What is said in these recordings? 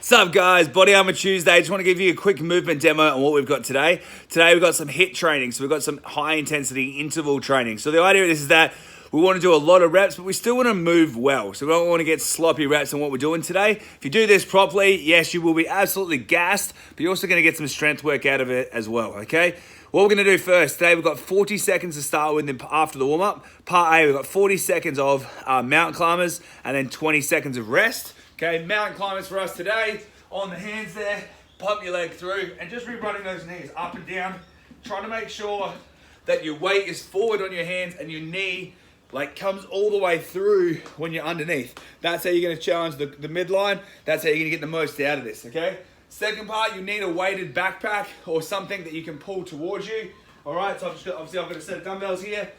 What's up guys, Body Armor Tuesday. Just want to give you a quick movement demo on what we've got today. Today we've got some HIIT training, so we've got some high intensity interval training. So the idea of this is that we want to do a lot of reps, but we still want to move well. So we don't want to get sloppy reps in what we're doing today. If you do this properly, yes, you will be absolutely gassed, but you're also going to get some strength work out of it as well, okay? What we're going to do first, today we've got 40 seconds to start with after the warm-up. Part A, we've got 40 seconds of mountain climbers and then 20 seconds of rest. Okay, mountain climbers for us today. On the hands there, pump your leg through and just re-running those knees up and down. Trying to make sure that your weight is forward on your hands and your knee comes all the way through when you're underneath. That's how you're gonna challenge the midline. That's how you're gonna get the most out of this, okay? Second part, you need a weighted backpack or something that you can pull towards you. All right, so obviously I've got a set of dumbbells here.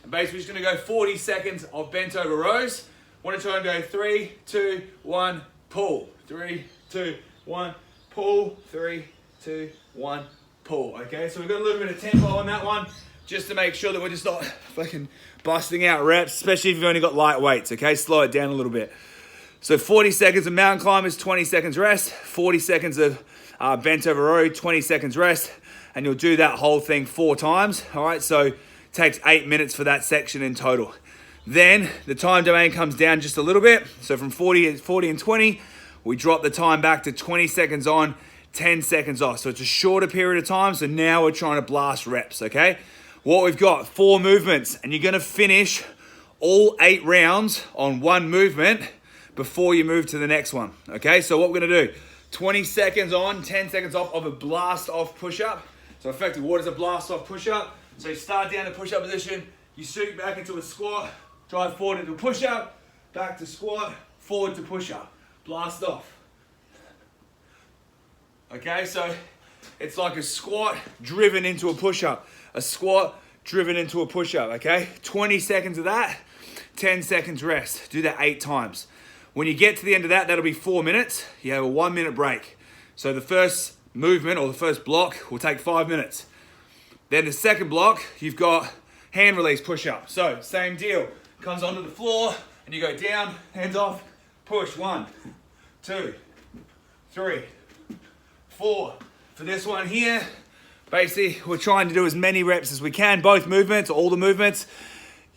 And basically just gonna go 40 seconds of bent over rows. Want to try and go 3, 2, 1, pull. 3, 2, 1, pull. 3, 2, 1, pull. Okay, so we've got a little bit of tempo on that one, just to make sure that we're just not fucking busting out reps, especially if you've only got light weights, okay? Slow it down a little bit. So 40 seconds of mountain climbers, 20 seconds rest, 40 seconds of bent over row, 20 seconds rest, and you'll do that whole thing 4 times, all right? So it takes 8 minutes for that section in total. Then the time domain comes down just a little bit. So from 40 and 20, we drop the time back to 20 seconds on, 10 seconds off. So it's a shorter period of time. So now we're trying to blast reps, okay? What we've got, 4 movements, and you're gonna finish all 8 rounds on 1 movement before you move to the next one, okay? So what we're gonna do, 20 seconds on, 10 seconds off of a blast off push-up. So effectively, what is a blast off push-up? So you start down in push-up position, you shoot back into a squat, drive forward into a push-up, back to squat, forward to push-up, blast off. Okay, so it's like a squat driven into a push-up, a squat driven into a push-up, okay? 20 seconds of that, 10 seconds rest. Do that 8 times. When you get to the end of that, that'll be 4 minutes. You have a 1-minute break. So the first movement or the first block will take 5 minutes. Then the second block, you've got hand release push-up. So same deal. Comes onto the floor and you go down, hands off, push. 1, 2, 3, 4. For this one here, basically we're trying to do as many reps as we can, both movements, all the movements.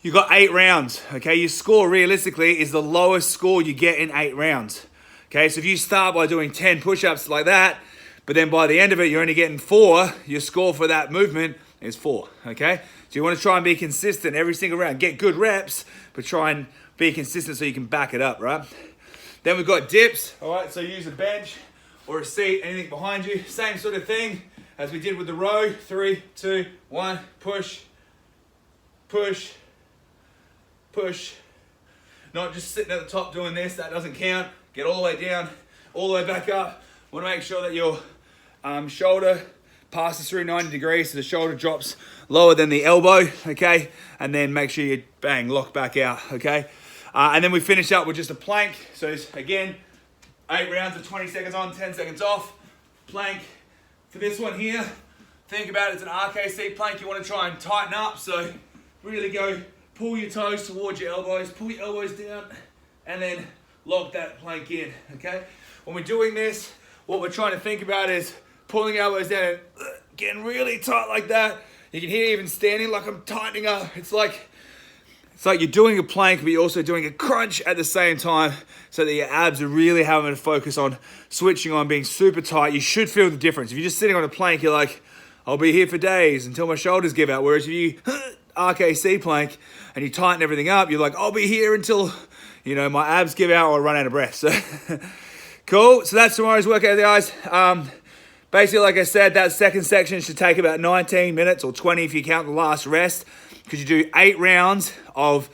You've got 8 rounds, okay? Your score realistically is the lowest score you get in 8 rounds. Okay, so if you start by doing 10 push-ups like that, but then by the end of it, you're only getting 4, your score for that movement is 4, okay? So you want to try and be consistent every single round. Get good reps, but try and be consistent so you can back it up, right? Then we've got dips, all right? So use a bench or a seat, anything behind you. Same sort of thing as we did with the row. 3, 2, 1, push, push, push. Not just sitting at the top doing this, that doesn't count. Get all the way down, all the way back up. Want to make sure that your shoulder passes through 90 degrees, so the shoulder drops lower than the elbow, okay? And then make sure you, bang, lock back out, okay? And then we finish up with just a plank. So it's, again, 8 rounds of 20 seconds on, 10 seconds off. Plank. For this one here, think about it, it's an RKC plank. You want to try and tighten up, so really go, pull your toes towards your elbows, pull your elbows down, and then lock that plank in, okay? When we're doing this, what we're trying to think about is pulling elbows down and getting really tight like that. You can hear even standing like I'm tightening up. It's like you're doing a plank, but you're also doing a crunch at the same time so that your abs are really having to focus on switching on, being super tight. You should feel the difference. If you're just sitting on a plank, you're like, I'll be here for days until my shoulders give out. Whereas if you RKC plank and you tighten everything up, you're like, I'll be here until, you know, my abs give out or I run out of breath. So cool. So that's tomorrow's workout, guys. Basically, like I said, that second section should take about 19 minutes or 20 if you count the last rest, because you do 8 rounds of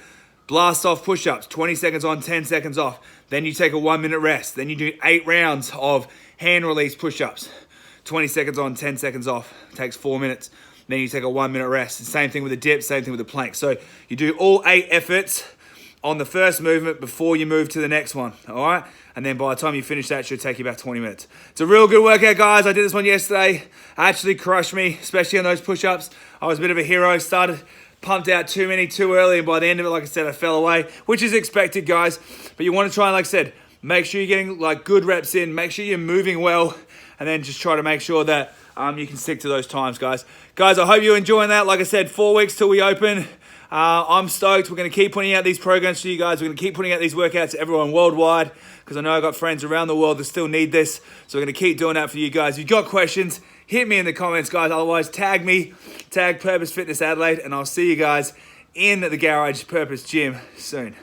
blast off push-ups, 20 seconds on, 10 seconds off. Then you take a 1-minute rest. Then you do 8 rounds of hand release push-ups, 20 seconds on, 10 seconds off. It takes 4 minutes. Then you take a 1-minute rest. Same thing with the dip, same thing with the plank. So you do all 8 efforts on the first movement before you move to the next one, all right? And then by the time you finish that, it should take you about 20 minutes. It's a real good workout, guys. I did this one yesterday. Actually crushed me, especially on those push-ups. I was a bit of a hero. Started pumped out too many too early, and by the end of it, like I said, I fell away, which is expected, guys. But you want to try and, like I said, Make sure you're getting like good reps in, make sure you're moving well, and then just try to make sure that you can stick to those times, guys. Guys, I hope you're enjoying that. Like I said, 4 weeks till we open. I'm stoked. We're going to keep putting out these programs for you guys. We're going to keep putting out these workouts to everyone worldwide, because I know I've got friends around the world that still need this. So we're going to keep doing that for you guys. If you've got questions, hit me in the comments, guys. Otherwise, tag me, tag Purpose Fitness Adelaide, and I'll see you guys in the Garage Purpose Gym soon.